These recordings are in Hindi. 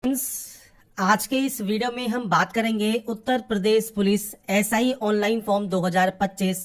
फ्रेंड्स, आज के इस वीडियो में हम बात करेंगे Uttar Pradesh police SI online form 2025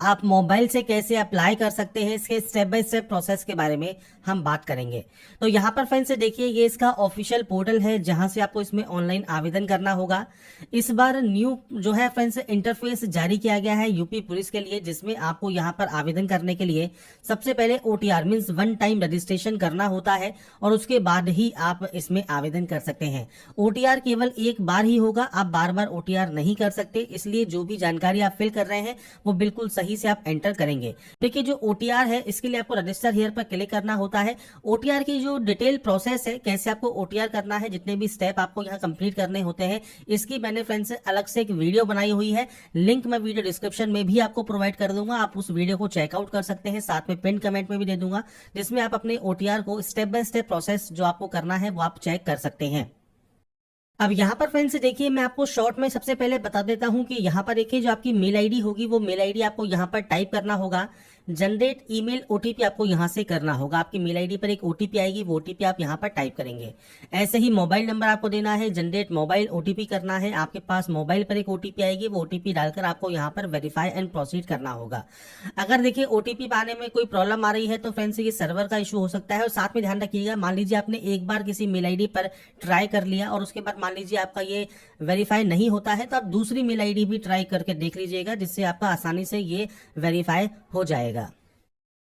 आप मोबाइल से कैसे अप्लाई कर सकते हैं, इसके स्टेप बाय स्टेप प्रोसेस के बारे में हम बात करेंगे। तो यहाँ पर फ्रेंड्स देखिए, ये इसका ऑफिशियल पोर्टल है जहां से आपको इसमें ऑनलाइन आवेदन करना होगा। इस बार न्यू जो है फ्रेंड्स इंटरफेस जारी किया गया है यूपी पुलिस के लिए, जिसमें आपको यहाँ पर आवेदन करने के लिए सबसे पहले OTR means one time registration करना होता है और उसके बाद ही आप इसमें आवेदन कर सकते हैं। ओटीआर केवल एक बार ही होगा, आप बार बार ओटीआर नहीं कर सकते, इसलिए जो भी जानकारी आप फिल कर रहे हैं वो बिल्कुल सही से आप एंटर करेंगे। देखिए, जो ओटीआर है इसके लिए आपको रजिस्टर हियर पर क्लिक करना होता है। ओटीआर की जो डिटेल प्रोसेस है, कैसे आपको ओटीआर करना है, जितने भी स्टेप आपको यहाँ कंप्लीट करने होते हैं, इसकी मैंने फ्रेंड्स अलग से एक वीडियो बनाई हुई है। लिंक मैं वीडियो डिस्क्रिप्शन में भी आपको प्रोवाइड कर दूंगा, आप उस वीडियो को चेकआउट कर सकते हैं। साथ में पिन कमेंट में भी दे दूंगा, जिसमें आप अपने ओटीआर को स्टेप बाय स्टेप प्रोसेस जो आपको करना है वो आप चेक कर सकते हैं। अब यहाँ पर फ्रेंड्स देखिए, मैं आपको शॉर्ट में सबसे पहले बता देता हूँ कि यहाँ पर देखिए, जो आपकी मेल आईडी होगी वो मेल आईडी आपको यहाँ पर टाइप करना होगा। जनरेट ईमेल ओटीपी आपको यहाँ से करना होगा। आपकी मेल आईडी पर एक ओटीपी आएगी, वो ओटीपी आप यहाँ पर टाइप करेंगे। ऐसे ही मोबाइल नंबर आपको देना है, जनरेट मोबाइल ओटीपी करना है। आपके पास मोबाइल पर एक ओटीपी आएगी, वो ओटीपी डालकर आपको यहाँ पर वेरीफाई एंड प्रोसीड करना होगा। अगर देखिए ओटीपी पाने में कोई प्रॉब्लम आ रही है तो फ्रेंड्स ये सर्वर का इशू हो सकता है। और साथ में ध्यान रखिएगा, मान लीजिए आपने एक बार किसी मेल आईडी पर ट्राई कर लिया और उसके बाद मान लीजिए आपका ये वेरीफाई नहीं होता है, तो आप दूसरी मेल आईडी भी ट्राई करके देख लीजिएगा, जिससे आपका आसानी से ये वेरीफाई हो जाएगा।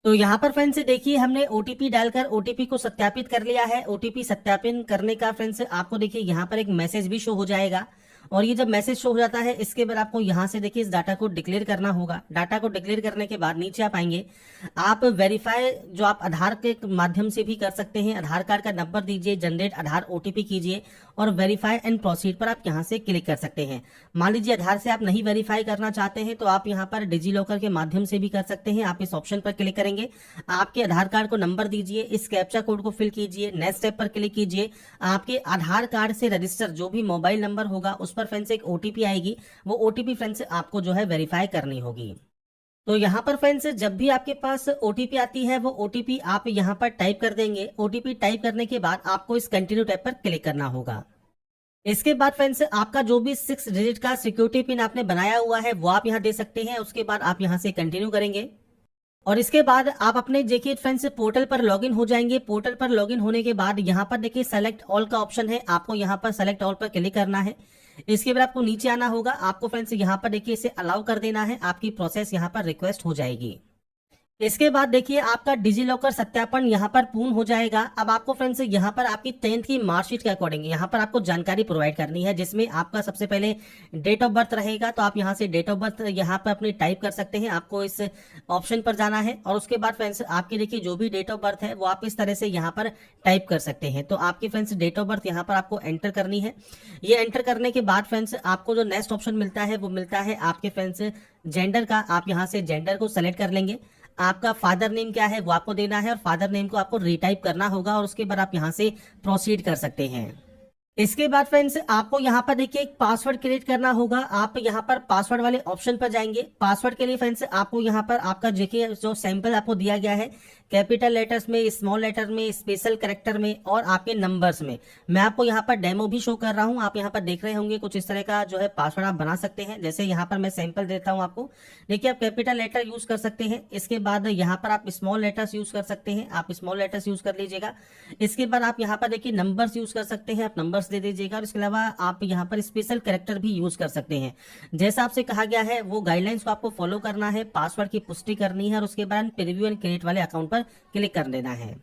तो यहाँ पर फ्रेंड्स देखिए, हमने ओटीपी डालकर ओटीपी को सत्यापित कर लिया है। ओटीपी सत्यापन करने का फ्रेंड्स आपको देखिए यहाँ पर एक मैसेज भी शो हो जाएगा। और ये जब मैसेज शो हो जाता है, इसके बाद आपको यहाँ से देखिए इस डाटा को डिक्लेयर करना होगा। डाटा को डिक्लेयर करने के बाद नीचे आप आएंगे, आप वेरीफाई जो आप आधार के माध्यम से भी कर सकते हैं। आधार कार्ड का नंबर दीजिए, जनरेट आधार ओटीपी कीजिए और वेरीफाई एंड प्रोसीड पर आप यहाँ से क्लिक कर सकते हैं। मान लीजिए आधार से आप नहीं वेरीफाई करना चाहते हैं, तो आप यहाँ पर डिजी लॉकर के माध्यम से भी कर सकते हैं। आप इस ऑप्शन पर क्लिक करेंगे, आपके आधार कार्ड को नंबर दीजिए, इस कैप्चा कोड को फिल कीजिए, नेक्स्ट स्टेप पर क्लिक कीजिए। आपके आधार कार्ड से रजिस्टर जो भी मोबाइल नंबर होगा उस पर फ्रेंड्स एक ओटीपी आएगी, वो ओटीपी फ्रेंड्स आपको जो है वेरीफाई करनी होगी। तो यहाँ पर फ्रेंड्स जब भी आपके पास ओटीपी आती है, वो ओटीपी आप यहाँ पर टाइप कर देंगे। ओटीपी टाइप करने के बाद आपको इस कंटिन्यू टैब पर क्लिक करना होगा। इसके बाद फ्रेंड्स आपका जो भी 6 डिजिट का सिक्योरिटी पिन आपने बनाया हुआ है वो आप यहाँ दे सकते हैं। उसके बाद आप यहाँ से कंटिन्यू करेंगे और इसके बाद आप अपने देखिए फ्रेंड्स पोर्टल पर लॉगिन हो जाएंगे। पोर्टल पर लॉगिन होने के बाद यहाँ पर देखिए सेलेक्ट ऑल का ऑप्शन है, आपको यहाँ पर सेलेक्ट ऑल पर क्लिक करना है। इसके बाद आपको नीचे आना होगा, आपको फ्रेंड्स यहाँ पर देखिए इसे अलाउ कर देना है। आपकी प्रोसेस यहाँ पर रिक्वेस्ट हो जाएगी। इसके बाद देखिए आपका डिजी लॉकर सत्यापन यहाँ पर पूर्ण हो जाएगा। अब आपको फ्रेंड्स यहाँ पर आपकी 10th की मार्कशीट के अकॉर्डिंग यहाँ पर आपको जानकारी प्रोवाइड करनी है, जिसमें आपका सबसे पहले डेट ऑफ बर्थ रहेगा। तो आप यहाँ से डेट ऑफ बर्थ यहाँ पर अपनी टाइप कर सकते हैं। आपको इस ऑप्शन पर जाना है और उसके बाद फ्रेंड्स आपकी देखिए जो भी डेट ऑफ बर्थ है वो आप इस तरह से यहाँ पर टाइप कर सकते हैं। तो आपकी फ्रेंड्स डेट ऑफ बर्थ यहाँ पर आपको एंटर करनी है। ये एंटर करने के बाद फ्रेंड्स आपको जो नेक्स्ट ऑप्शन मिलता है वो मिलता है आपके फ्रेंड्स जेंडर का। आप यहाँ से जेंडर को सेलेक्ट कर लेंगे। आपका फादर नेम क्या है वो आपको देना है और फादर नेम को आपको रीटाइप करना होगा और उसके बाद आप यहाँ से प्रोसीड कर सकते हैं। इसके बाद फ्रेंड्स आपको यहाँ पर देखिए एक पासवर्ड क्रिएट करना होगा। आप यहाँ पर पासवर्ड वाले ऑप्शन पर जाएंगे। पासवर्ड के लिए फ्रेंड्स आपको यहाँ पर आपका देखिए जो सैंपल आपको दिया गया है, कैपिटल लेटर्स में, स्मॉल लेटर में, स्पेशल कैरेक्टर में और आपके नंबर्स में। मैं आपको यहाँ पर डेमो भी शो कर रहा हूँ, आप यहाँ पर देख रहे होंगे। कुछ इस तरह का जो है पासवर्ड आप बना सकते हैं। जैसे यहाँ पर मैं सैंपल देता हूँ आपको, देखिए आप कैपिटल लेटर यूज कर सकते हैं। इसके बाद यहाँ पर आप स्मॉल लेटर्स यूज कर सकते हैं, आप स्मॉल लेटर्स यूज कर लीजिएगा। इसके बाद आप यहाँ पर देखिए नंबर्स यूज कर सकते हैं, आप नंबर्स दे दीजिएगा। और इसके अलावा आप यहाँ पर स्पेशल कैरेक्टर भी यूज कर सकते हैं। जैसा आपसे कहा गया है वो गाइडलाइंस को आपको फॉलो करना है, पासवर्ड की पुष्टि करनी है और उसके बाद प्रीव्यू एंड क्रिएट वाले अकाउंट पर क्लिक कर देना है।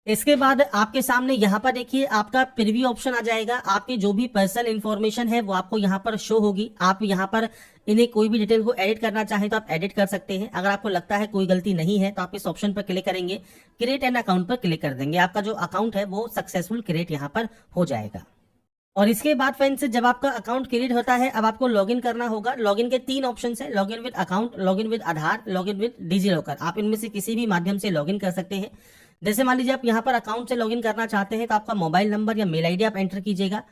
इसके बाद आपके सामने यहाँ पर देखिए आपका प्रीव्यू ऑप्शन आ जाएगा। आपकी जो भी पर्सनल इंफॉर्मेशन है वो आपको यहाँ पर शो होगी। आप यहाँ पर इन्हें कोई भी डिटेल को एडिट करना चाहें तो आप एडिट कर सकते हैं। अगर आपको लगता है कोई गलती नहीं है तो आप इस ऑप्शन पर क्लिक करेंगे, क्रिएट एन अकाउंट पर क्लिक कर देंगे। आपका जो अकाउंट है वो सक्सेसफुल क्रिएट यहाँ पर हो जाएगा। और इसके बाद फ्रेंड्स जब आपका अकाउंट क्रिएट होता है, अब आपको लॉगिन करना होगा। लॉगिन के 3 ऑप्शन है, login with account, login with Aadhaar, login with DigiLocker. आप इनमें से किसी भी माध्यम से लॉगिन कर सकते हैं। जैसे मान लीजिए आप यहाँ पर अकाउंट से लॉगिन करना चाहते हैं तो आपका मोबाइल नंबर या मेल आईडी आप एंटर कीजिएगा,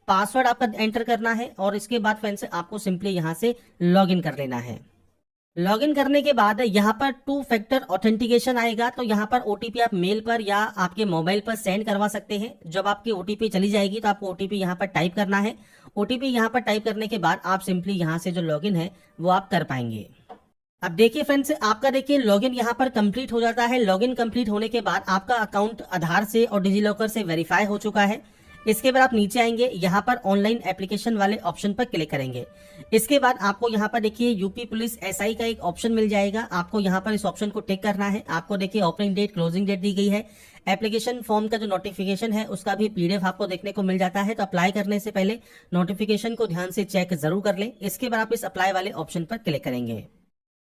पासवर्ड आपका एंटर करना है और इसके बाद फ्रेंड्स आपको सिंपली यहाँ से लॉगिन कर लेना है। लॉगिन करने के बाद यहाँ पर 2 फैक्टर ऑथेंटिकेशन आएगा, तो यहाँ पर ओटीपी आप मेल पर या आपके मोबाइल पर सेंड करवा सकते हैं। जब आपकी ओटीपी चली जाएगी तो आपको ओटीपी यहाँ पर टाइप करना है। ओटीपी यहाँ पर टाइप करने के बाद आप सिंपली यहाँ से जो लॉगिन है वो आप कर पाएंगे। अब देखिए फ्रेंड्स, आपका देखिए लॉगिन यहाँ पर कंप्लीट हो जाता है। लॉगिन कंप्लीट होने के बाद आपका अकाउंट आधार से और डिजीलॉकर से वेरीफाई हो चुका है। इसके बाद आप नीचे आएंगे, यहाँ पर ऑनलाइन एप्लीकेशन वाले ऑप्शन पर क्लिक करेंगे। इसके बाद आपको यहाँ पर देखिए यूपी पुलिस एसआई का एक ऑप्शन मिल जाएगा। आपको यहाँ पर इस ऑप्शन को टिक करना है। आपको देखिए ओपनिंग डेट, क्लोजिंग डेट दी गई है। एप्लीकेशन फॉर्म का जो नोटिफिकेशन है उसका भी पीडीएफ आपको देखने को मिल जाता है। तो अप्लाई करने से पहले नोटिफिकेशन को ध्यान से चेक जरूर कर लें। इसके बाद आप इस अप्लाई वाले ऑप्शन पर क्लिक करेंगे।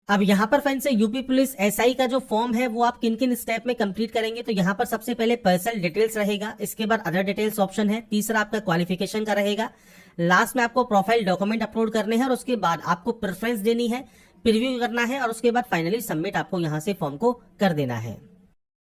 अब यहाँ पर फ्रेंड्स यूपी पुलिस एसआई का जो फॉर्म है वो आप किन किन स्टेप में कंप्लीट करेंगे, तो यहाँ पर सबसे पहले पर्सनल डिटेल्स रहेगा। इसके बाद अदर डिटेल्स ऑप्शन है। तीसरा आपका क्वालिफिकेशन का रहेगा। लास्ट में आपको प्रोफाइल डॉक्यूमेंट अपलोड करने हैं और उसके बाद आपको प्रेफरेंस देनी है, प्रीव्यू करना है और उसके बाद फाइनली सबमिट आपको यहाँ से फॉर्म को कर देना है।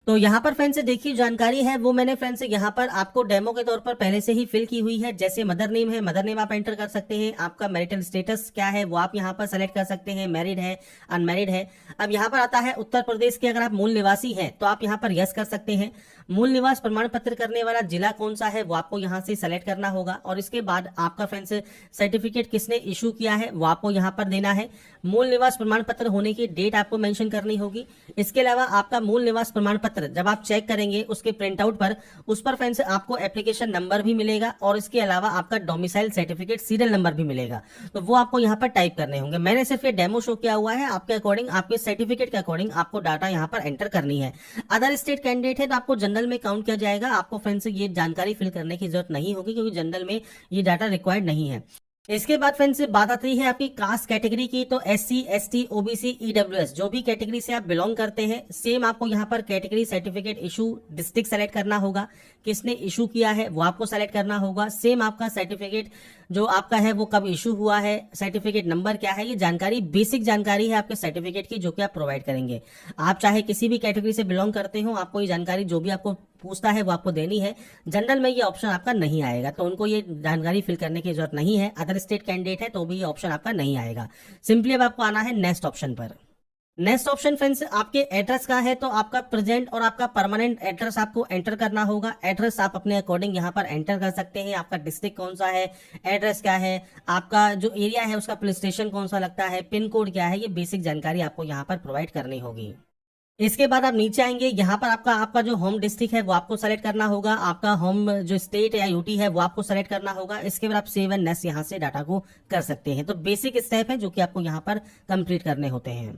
तो यहाँ पर फ्रेंड्स देखिए जानकारी है वो मैंने फ्रेंड्स यहाँ पर आपको डेमो के तौर पर पहले से ही फिल की हुई है। जैसे मदर नेम है, मदर नेम आप एंटर कर सकते हैं। आपका मैरिटल स्टेटस क्या है वो आप यहाँ पर सेलेक्ट कर सकते हैं, मैरिड है, अनमैरिड है। अब यहाँ पर आता है उत्तर प्रदेश के अगर आप मूल निवासी हैं तो आप यहाँ पर यस कर सकते हैं। मूल निवास प्रमाण पत्र करने वाला जिला कौन सा है वो आपको यहाँ से सेलेक्ट करना होगा। और इसके बाद आपका फ्रेंड्स सर्टिफिकेट किसने इशू किया है वो आपको यहाँ पर देना है। मूल निवास प्रमाण पत्र होने की डेट आपको मेंशन करनी होगी। इसके अलावा आपका मूल निवास प्रमाण पत्र जब आप चेक करेंगे उसके प्रिंट आउट पर, उस पर फ्रेंड्स आपको एप्लीकेशन नंबर भी मिलेगा और इसके अलावा आपका डोमिसाइल सर्टिफिकेट सीरियल नंबर भी मिलेगा। तो वो आपको यहाँ पर टाइप करने होंगे। मैंने सिर्फ ये डेमो शो किया हुआ है। आपके अकॉर्डिंग, आपके सर्टिफिकेट के अकॉर्डिंग आपको डाटा यहाँ पर एंटर करनी है। अदर स्टेट कैंडिडेट है तो आपको जनरल में काउंट किया जाएगा। आपको फ्रेंड्स ये जानकारी फिल करने की जरूरत नहीं होगी क्योंकि जनरल में ये डाटा रिक्वायर्ड नहीं है। इसके बाद फ्रेंड्स बात आती है आपकी कास्ट कैटेगरी की। तो SC, ST, OBC, EWS जो भी कैटेगरी से आप बिलोंग करते हैं, सेम आपको यहाँ पर category certificate issue district select करना होगा, किसने इशू किया है वो आपको सेलेक्ट करना होगा। सेम आपका सर्टिफिकेट जो आपका है वो कब इशू हुआ है, सर्टिफिकेट नंबर क्या है, ये जानकारी बेसिक जानकारी है आपके सर्टिफिकेट की जो कि आप प्रोवाइड करेंगे। आप चाहे किसी भी कैटेगरी से बिलोंग करते हो, आपको ये जानकारी जो भी आपको पूछता है वो आपको देनी है। जनरल में ये ऑप्शन आपका नहीं आएगा, तो उनको ये जानकारी फिल करने की जरूरत नहीं है। अदर स्टेट कैंडिडेट है तो भी ये ऑप्शन आपका नहीं आएगा। सिंपली अब आपको आना है नेक्स्ट ऑप्शन पर। नेक्स्ट ऑप्शन फ्रेंड्स आपके एड्रेस का है, तो आपका प्रेजेंट और आपका परमानेंट एड्रेस आपको एंटर करना होगा। एड्रेस आप अपने अकॉर्डिंग यहाँ पर एंटर कर सकते हैं। आपका डिस्ट्रिक्ट कौन सा है, एड्रेस क्या है, आपका जो एरिया है उसका पुलिस स्टेशन कौन सा लगता है, पिन कोड क्या है, ये बेसिक जानकारी आपको यहाँ पर प्रोवाइड करनी होगी। इसके बाद आप नीचे आएंगे, यहाँ पर आपका जो होम डिस्ट्रिक्ट है वो आपको सेलेक्ट करना होगा। आपका होम जो स्टेट या यूटी है वो आपको सेलेक्ट करना होगा। इसके बाद आप सेव एंड नेक्स्ट यहाँ से डाटा को कर सकते हैं। तो बेसिक स्टेप है जो कि आपको यहाँ पर कंप्लीट करने होते हैं।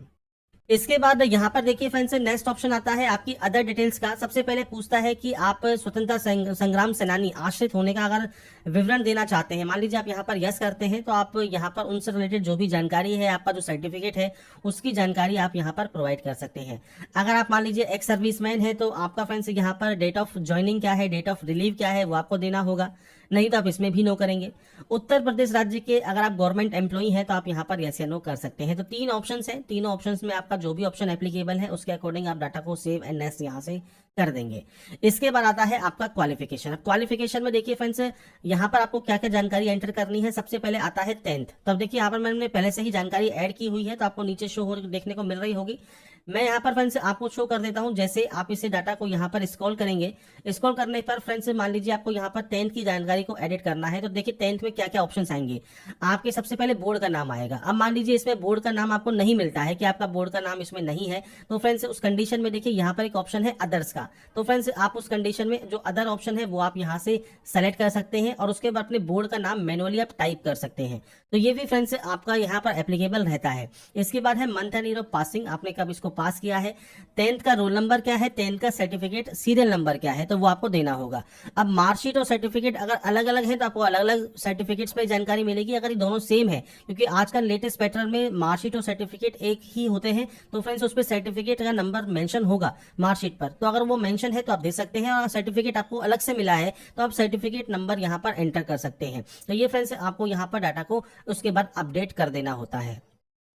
इसके बाद यहाँ पर देखिए फ्रेंड्स नेक्स्ट ऑप्शन आता है आपकी अदर डिटेल्स का। सबसे पहले पूछता है कि आप स्वतंत्रता संग्राम सेनानी आश्रित होने का अगर विवरण देना चाहते हैं, मान लीजिए आप यहाँ पर यस करते हैं तो आप यहाँ पर उनसे रिलेटेड जो भी जानकारी है, आपका जो सर्टिफिकेट है उसकी जानकारी आप यहाँ पर प्रोवाइड कर सकते हैं। अगर आप मान लीजिए एक्स सर्विसमैन है तो आपका फ्रेंड्स यहाँ पर डेट ऑफ ज्वाइनिंग क्या है, डेट ऑफ रिलीव क्या है वो आपको देना होगा, नहीं तो आप इसमें भी नो करेंगे। उत्तर प्रदेश राज्य के अगर आप गवर्नमेंट एम्प्लॉई हैं तो आप यहाँ पर यस या नो कर सकते हैं। तो 3 ऑप्शंस हैं, तीनों ऑप्शंस में आपका जो भी ऑप्शन एप्लीकेबल है उसके अकॉर्डिंग आप डाटा को सेव एंड नेक्स्ट यहाँ से कर देंगे। इसके बाद आता है आपका क्वालिफिकेशन। अब क्वालिफिकेशन में देखिए फ्रेंड्स यहाँ पर आपको क्या क्या जानकारी एंटर करनी है। सबसे पहले आता है 10th। तब देखिए यहाँ पर मैंने पहले से ही जानकारी ऐड की हुई है तो आपको नीचे शो हो देखने को मिल रही होगी। मैं यहाँ पर फ्रेंड्स आपको शो कर देता हूँ। जैसे आप इसे डाटा को यहाँ पर स्क्रॉल करेंगे, स्क्रॉल करने पर फ्रेंड्स मान लीजिए आपको यहाँ पर 10th की जानकारी को एडिट करना है। तो देखिए 10th में क्या क्या ऑप्शंस आएंगे। आपके सबसे पहले बोर्ड का नाम आएगा। अब मान लीजिए इसमें बोर्ड का नाम आपको नहीं मिलता है कि आपका बोर्ड का नाम इसमें नहीं है, तो फ्रेंड्स उस कंडीशन में देखिए यहाँ पर एक ऑप्शन है अदर्स का। तो फ्रेंड्स आप उस कंडीशन में जो अदर ऑप्शन है वो आप यहाँ से सेलेक्ट कर सकते हैं और उसके बाद अपने बोर्ड का नाम मैनुअली आप टाइप कर सकते हैं। तो ये भी फ्रेंड्स आपका यहाँ पर एप्लीकेबल रहता है। इसके बाद है month and year of passing, आपने कब इसको पास किया है। 10th का रोल नंबर क्या है, 10th का सर्टिफिकेट सीरियल नंबर क्या है, तो वो आपको देना होगा। अब मार्कशीट और सर्टिफिकेट अगर अलग अलग है तो आपको अलग अलग सर्टिफिकेट्स पे जानकारी मिलेगी। अगर ये दोनों सेम है, क्योंकि आजकल लेटेस्ट पैटर्न में मार्कशीट और सर्टिफिकेट एक ही होते हैं, तो फ्रेंड्स उस पर सर्टिफिकेट का नंबर मेंशन होगा मार्कशीट पर। तो अगर वो मेंशन है तो आप दे सकते हैं, और सर्टिफिकेट आपको अलग से मिला है तो आप सर्टिफिकेट नंबर यहाँ पर एंटर कर सकते हैं। तो ये फ्रेंड्स आपको यहाँ पर डाटा को उसके बाद अपडेट कर देना होता है।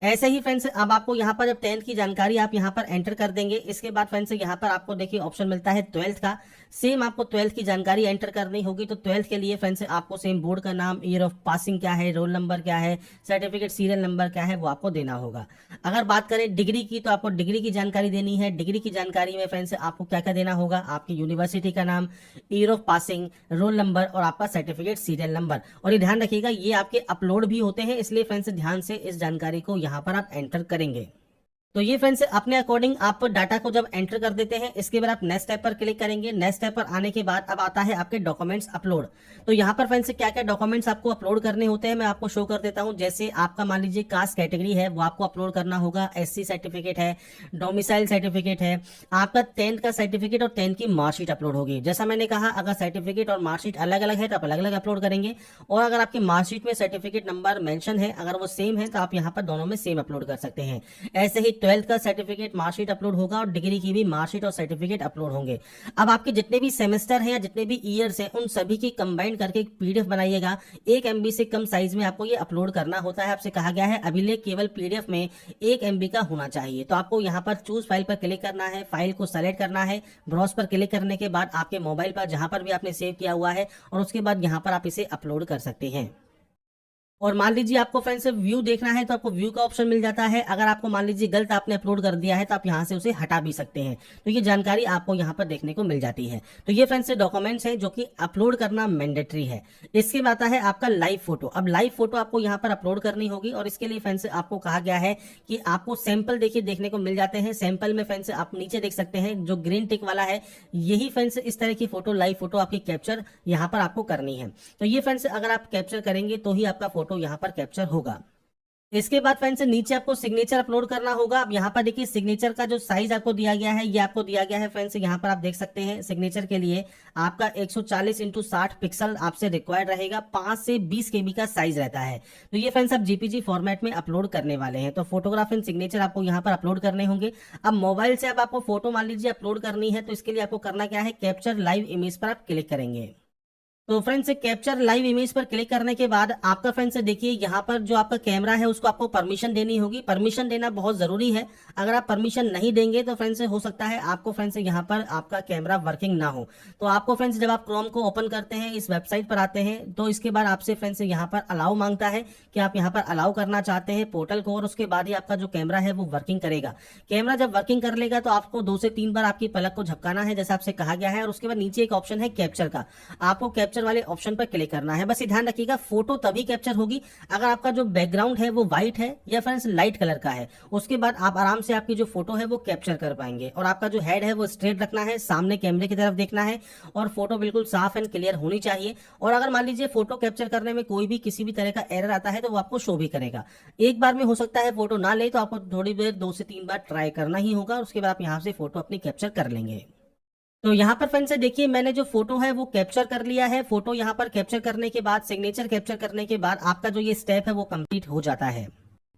ऐसे ही फ्रेंड्स अब आपको यहाँ पर जब 10th की जानकारी आप यहाँ पर एंटर कर देंगे, इसके बाद फ्रेंड्स यहाँ पर आपको देखिए ऑप्शन मिलता है 12th का। सेम आपको 12th की जानकारी एंटर करनी होगी। तो 12th के लिए फ्रेंड्स आपको सेम बोर्ड का नाम, ईयर ऑफ पासिंग क्या है, रोल नंबर क्या है, सर्टिफिकेट सीरियल नंबर क्या है, वो आपको देना होगा। अगर बात करें डिग्री की, तो आपको डिग्री की जानकारी देनी है। डिग्री की जानकारी में फ्रेंड्स आपको क्या क्या देना होगा, आपकी यूनिवर्सिटी का नाम, year of passing, roll number और आपका सर्टिफिकेट सीरियल नंबर। और ये ध्यान रखिएगा ये आपके अपलोड भी होते हैं, इसलिए फ्रेंड्स ध्यान से इस जानकारी को यहाँ पर आप एंटर करेंगे। तो ये फ्रेंड्स अपने अकॉर्डिंग आप डाटा को जब एंटर कर देते हैं, इसके बाद आप नेक्स्ट स्टेप पर क्लिक करेंगे। नेक्स्ट स्टेप पर आने के बाद अब आता है आपके डॉक्यूमेंट्स अपलोड। तो यहाँ पर फ्रेंड्स क्या क्या डॉक्यूमेंट्स आपको अपलोड करने होते हैं मैं आपको शो कर देता हूँ। जैसे आपका मान लीजिए कास्ट कैटेगरी है, वो आपको अपलोड करना होगा। SC सर्टिफिकेट है, डोमिसाइल सर्टिफिकेट है, आपका 10th का सर्टिफिकेट और 10th की मार्कशीट अपलोड होगी। जैसा मैंने कहा, अगर सर्टिफिकेट और मार्कशीट अलग अलग है तो आप अलग अलग अपलोड करेंगे, और अगर आपकी मार्कशीट में सर्टिफिकेट नंबर मेंशन है, अगर वो सेम है, तो आप यहाँ पर दोनों में सेम अपलोड कर सकते हैं। ऐसे ही 12th का सर्टिफिकेट मार्कशीट अपलोड होगा और डिग्री की भी मार्कशीट और सर्टिफिकेट अपलोड होंगे। अब आपके जितने भी सेमेस्टर हैं या जितने भी ईयर्स हैं, उन सभी की कंबाइंड करके एक PDF बनाइएगा। 1 MB से कम साइज में आपको ये अपलोड करना होता है। आपसे कहा गया है अभिलेख केवल PDF में 1 MB का होना चाहिए। तो आपको यहाँ पर चूज फाइल पर क्लिक करना है, फाइल को सेलेक्ट करना है, ब्राउज पर क्लिक करने के बाद आपके मोबाइल पर जहां पर भी आपने सेव किया हुआ है, और उसके बाद यहाँ पर आप इसे अपलोड कर सकते हैं। और मान लीजिए आपको फ्रेंड्स व्यू देखना है, तो आपको व्यू का ऑप्शन मिल जाता है। अगर आपको मान लीजिए गलत आपने अपलोड कर दिया है, तो आप यहाँ से उसे हटा भी सकते हैं। तो ये जानकारी आपको यहाँ पर देखने को मिल जाती है। तो ये फ्रेंड्स डॉक्यूमेंट्स हैं जो कि अपलोड करना मैंडेटरी है। इसके बाद आता है आपका लाइव फोटो। अब लाइव फोटो आपको यहाँ पर अपलोड करनी होगी, और इसके लिए फ्रेंड्स आपको कहा गया है कि आपको सैंपल देखिए देखने को मिल जाते हैं। सैंपल में फ्रेंड्स आप नीचे देख सकते हैं जो ग्रीन टिक वाला है, यही फ्रेंड्स इस तरह की फोटो, लाइव फोटो आपकी कैप्चर यहाँ पर आपको करनी है। तो ये फ्रेंड्स अगर आप कैप्चर करेंगे तो ही आपका फोटो यहाँ पर कैप्चर होगा। इसके बाद फ्रेंड्स नीचे आपको सिग्नेचर अपलोड करना होगा। अब यहाँ पर देखिए सिग्नेचर का जो साइज आपको दिया गया है, ये आपको दिया गया है फ्रेंड्स। यहाँ पर आप देख सकते हैं सिग्नेचर के लिए आपका 140x60 पिक्सल आपसे रिक्वायर्ड रहेगा। 5 से 20 KB का साइज रहता है। तो ये फ्रेंड्स आप JPG फॉर्मेट में अपलोड करने वाले हैं। तो फोटोग्राफ एंड सिग्नेचर आपको यहाँ पर अपलोड करने होंगे। अब मोबाइल से अब आपको फोटो मान लीजिए अपलोड करनी है, तो इसके लिए आपको करना क्या है, कैप्चर लाइव इमेज पर आप क्लिक करेंगे। तो फ्रेंड्स कैप्चर लाइव इमेज पर क्लिक करने के बाद आपका फ्रेंड्स देखिए यहाँ पर जो आपका कैमरा है उसको आपको परमिशन देनी होगी। परमिशन देना बहुत जरूरी है। अगर आप परमिशन नहीं देंगे तो फ्रेंड्स हो सकता है आपको फ्रेंड्स यहाँ पर आपका कैमरा वर्किंग ना हो। तो आपको फ्रेंड्स जब आप क्रोम को ओपन करते हैं, इस वेबसाइट पर आते हैं, तो इसके बाद आपसे फ्रेंड्स यहाँ पर अलाउ मांगता है कि आप यहाँ पर अलाउ करना चाहते हैं पोर्टल को, और उसके बाद ही आपका जो कैमरा है वो वर्किंग करेगा। कैमरा जब वर्किंग कर लेगा तो आपको 2 से 3 बार आपकी पलक को झपकाना है जैसा आपसे कहा गया है, और उसके बाद नीचे एक ऑप्शन है कैप्चर का, आपको कैप्चर वाले ऑप्शन पर क्लिक करना है। बस ये ध्यान रखिएगा फोटो तभी कैप्चर होगी अगर आपका जो बैकग्राउंड है वो व्हाइट है या फ्रेंड्स लाइट कलर का है। उसके बाद आप आराम से आपकी जो फोटो है वो कैप्चर कर पाएंगे। और आपका जो हेड है वो स्ट्रेट रखना है, सामने कैमरे की तरफ देखना है, और फोटो बिल्कुल साफ एंड क्लियर होनी चाहिए। और अगर मान लीजिए फोटो कैप्चर करने में कोई भी किसी भी तरह का एरर आता है तो वो आपको शो भी करेगा। एक बार में हो सकता है फोटो ना ले, तो आपको थोड़ी देर 2 से 3 बार ट्राई करना ही होगा, और उसके बाद आप यहाँ से फोटो अपनी कैप्चर कर लेंगे। तो यहाँ पर फ्रेंड्स देखिए मैंने जो फोटो है वो कैप्चर कर लिया है। फोटो यहाँ पर कैप्चर करने के बाद, सिग्नेचर कैप्चर करने के बाद आपका जो ये स्टेप है वो कंप्लीट हो जाता है।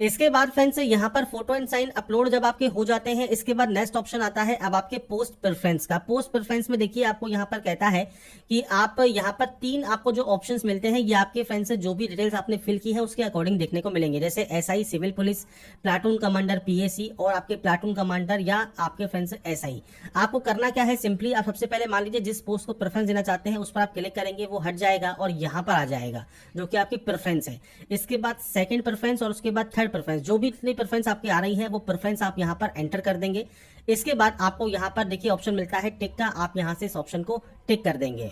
इसके बाद फ्रेंड्स यहाँ पर फोटो एंड साइन अपलोड जब आपके हो जाते हैं, इसके बाद नेक्स्ट ऑप्शन आता है अब आपके पोस्ट प्रेफरेंस का। पोस्ट प्रेफरेंस में देखिए आपको यहाँ पर कहता है कि आप यहाँ पर 3 आपको जो ऑप्शंस मिलते हैं, ये आपके फ्रेंड्स से जो भी डिटेल्स आपने फिल की है उसके अकॉर्डिंग देखने को मिलेंगे। जैसे SI civil police, platoon commander PAC, और आपके प्लाटून कमांडर या आपके फ्रेंड्स SI। आपको करना क्या है, सिंपली आप सबसे पहले मान लीजिए जिस पोस्ट को प्रेफरेंस देना चाहते हैं उस पर आप क्लिक करेंगे, वो हट जाएगा और यहाँ पर आ जाएगा जो कि आपकी प्रेफरेंस है। इसके बाद सेकंड प्रेफरेंस और उसके बाद थर्ड प्रेफरेंस, जो भी इतनी प्रेफरेंस आपकी आ रही है वो प्रेफरेंस आप यहाँ पर एंटर कर देंगे। इसके बाद आपको यहाँ पर देखिए ऑप्शन मिलता है टिक का, आप यहाँ से इस ऑप्शन को टिक कर देंगे।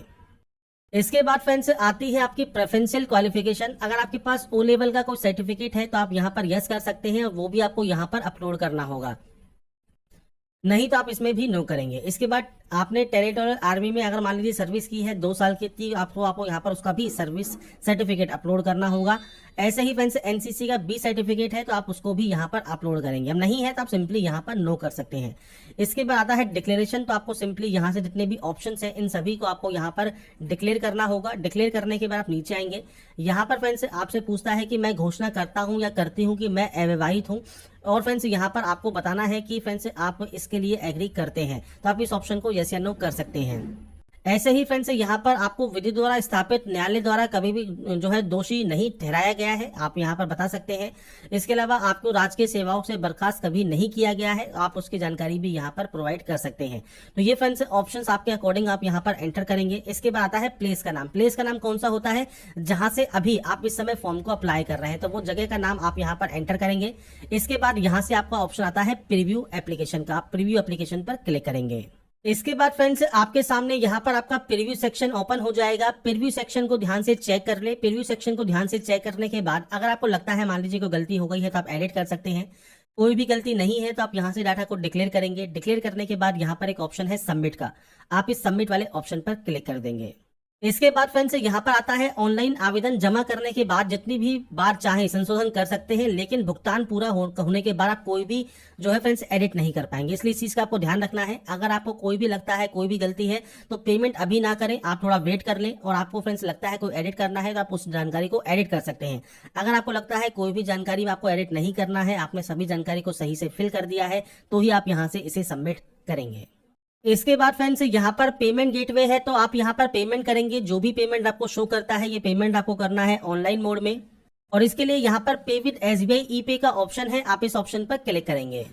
इसके बाद फ्रेंड्स आती है आपकी प्रेफरेंशियल क्वालिफिकेशन। अगर आपके पास O लेवल का कोई सर्टिफिकेट है तो आप यहाँ पर यस कर सकते हैं, और वो भी आपको यहाँ पर अपलोड करना होगा, नहीं तो आप इसमें भी नो करेंगे। इसके बाद आपने टेरिटोरियल आर्मी में अगर मान लीजिए सर्विस की है 2 साल की, आपको यहाँ पर उसका भी सर्विस सर्टिफिकेट अपलोड करना होगा। ऐसे ही फ्रेंड्स NCC का B सर्टिफिकेट है तो आप उसको भी यहाँ पर अपलोड करेंगे। अब नहीं है तो आप सिंपली यहाँ पर नो कर सकते हैं। इसके बाद आता है डिक्लेरेशन। तो आपको सिंपली यहाँ से जितने भी ऑप्शन हैं इन सभी को आपको यहाँ पर डिक्लेयर करना होगा। डिक्लेयर करने के बाद आप नीचे आएंगे, यहाँ पर फ्रेंड्स आपसे पूछता है कि मैं घोषणा करता हूँ या करती हूँ कि मैं अविवाहित हूँ, और फ्रेंड्स यहाँ पर आपको बताना है कि फ्रेंड्स आप इसके लिए एग्री करते हैं। तो आप इस ऑप्शन को यस या नो कर सकते हैं। ऐसे ही फ्रेंड्स यहाँ पर आपको विधि द्वारा स्थापित न्यायालय द्वारा कभी भी जो है दोषी नहीं ठहराया गया है, आप यहाँ पर बता सकते हैं। इसके अलावा आपको राजकीय सेवाओं से बर्खास्त कभी नहीं किया गया है, आप उसकी जानकारी भी यहाँ पर प्रोवाइड कर सकते हैं। तो ये फ्रेंड्स ऑप्शंस आपके अकॉर्डिंग आप यहाँ पर एंटर करेंगे। इसके बाद आता है प्लेस का नाम। प्लेस का नाम कौन सा होता है, जहां से अभी आप इस समय फॉर्म को अप्लाई कर रहे हैं, तो वो जगह का नाम आप यहाँ पर एंटर करेंगे। इसके बाद यहाँ से आपका ऑप्शन आता है प्रीव्यू एप्लीकेशन का, आप प्रीव्यू एप्लीकेशन पर क्लिक करेंगे। इसके बाद फ्रेंड्स आपके सामने यहाँ पर आपका प्रीव्यू सेक्शन ओपन हो जाएगा। प्रीव्यू सेक्शन को ध्यान से चेक कर ले। प्रीव्यू सेक्शन को ध्यान से चेक करने के बाद अगर आपको लगता है मान लीजिए कोई गलती हो गई है तो आप एडिट कर सकते हैं। कोई भी गलती नहीं है तो आप यहाँ से डाटा को डिक्लेयर करेंगे। डिक्लेयर करने के बाद यहाँ पर एक ऑप्शन है सबमिट का, आप इस सबमिट वाले ऑप्शन पर क्लिक कर देंगे। इसके बाद फ्रेंड्स यहाँ पर आता है ऑनलाइन आवेदन जमा करने के बाद जितनी भी बार चाहे संशोधन कर सकते हैं, लेकिन भुगतान पूरा होने के बाद आप कोई भी जो है फ्रेंड्स एडिट नहीं कर पाएंगे। इसलिए इस चीज का आपको ध्यान रखना है। अगर आपको कोई भी लगता है कोई भी गलती है तो पेमेंट अभी ना करें, आप थोड़ा वेट कर लें। और आपको फ्रेंड्स लगता है कोई एडिट करना है तो आप उस जानकारी को एडिट कर सकते हैं। अगर आपको लगता है कोई भी जानकारी में आपको एडिट नहीं करना है, आपने सभी जानकारी को सही से फिल कर दिया है, तो ही आप यहाँ से इसे सबमिट करेंगे। इसके बाद फ्रेंड्स यहाँ पर पेमेंट गेटवे है, तो आप यहाँ पर पेमेंट करेंगे। जो भी पेमेंट आपको शो करता है ये पेमेंट आपको करना है ऑनलाइन मोड में, और इसके लिए यहाँ पर पे विद SBI ई-पे का ऑप्शन है, आप इस ऑप्शन पर क्लिक करेंगे।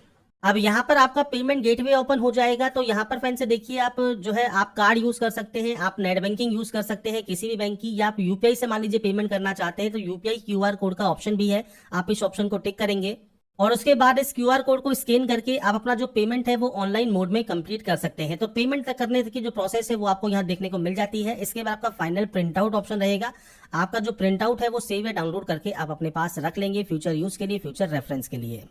अब यहाँ पर आपका पेमेंट गेटवे ओपन हो जाएगा। तो यहाँ पर फ्रेंड्स देखिए, आप जो है आप कार्ड यूज कर सकते हैं, आप नेट बैंकिंग यूज कर सकते हैं किसी भी बैंक की, या आप यूपीआई से मान लीजिए पेमेंट करना चाहते हैं तो यूपीआई QR कोड का ऑप्शन भी है, आप इस ऑप्शन को टिक करेंगे। और उसके बाद इस QR कोड को स्कैन करके आप अपना जो पेमेंट है वो ऑनलाइन मोड में कंप्लीट कर सकते हैं। तो पेमेंट करने की जो प्रोसेस है वो आपको यहाँ देखने को मिल जाती है। इसके बाद आपका फाइनल प्रिंट आउट ऑप्शन रहेगा। आपका जो प्रिंट आउट है वो सेव या डाउनलोड करके आप अपने पास रख लेंगे फ्यूचर यूज के लिए, फ्यूचर रेफरेंस के लिए।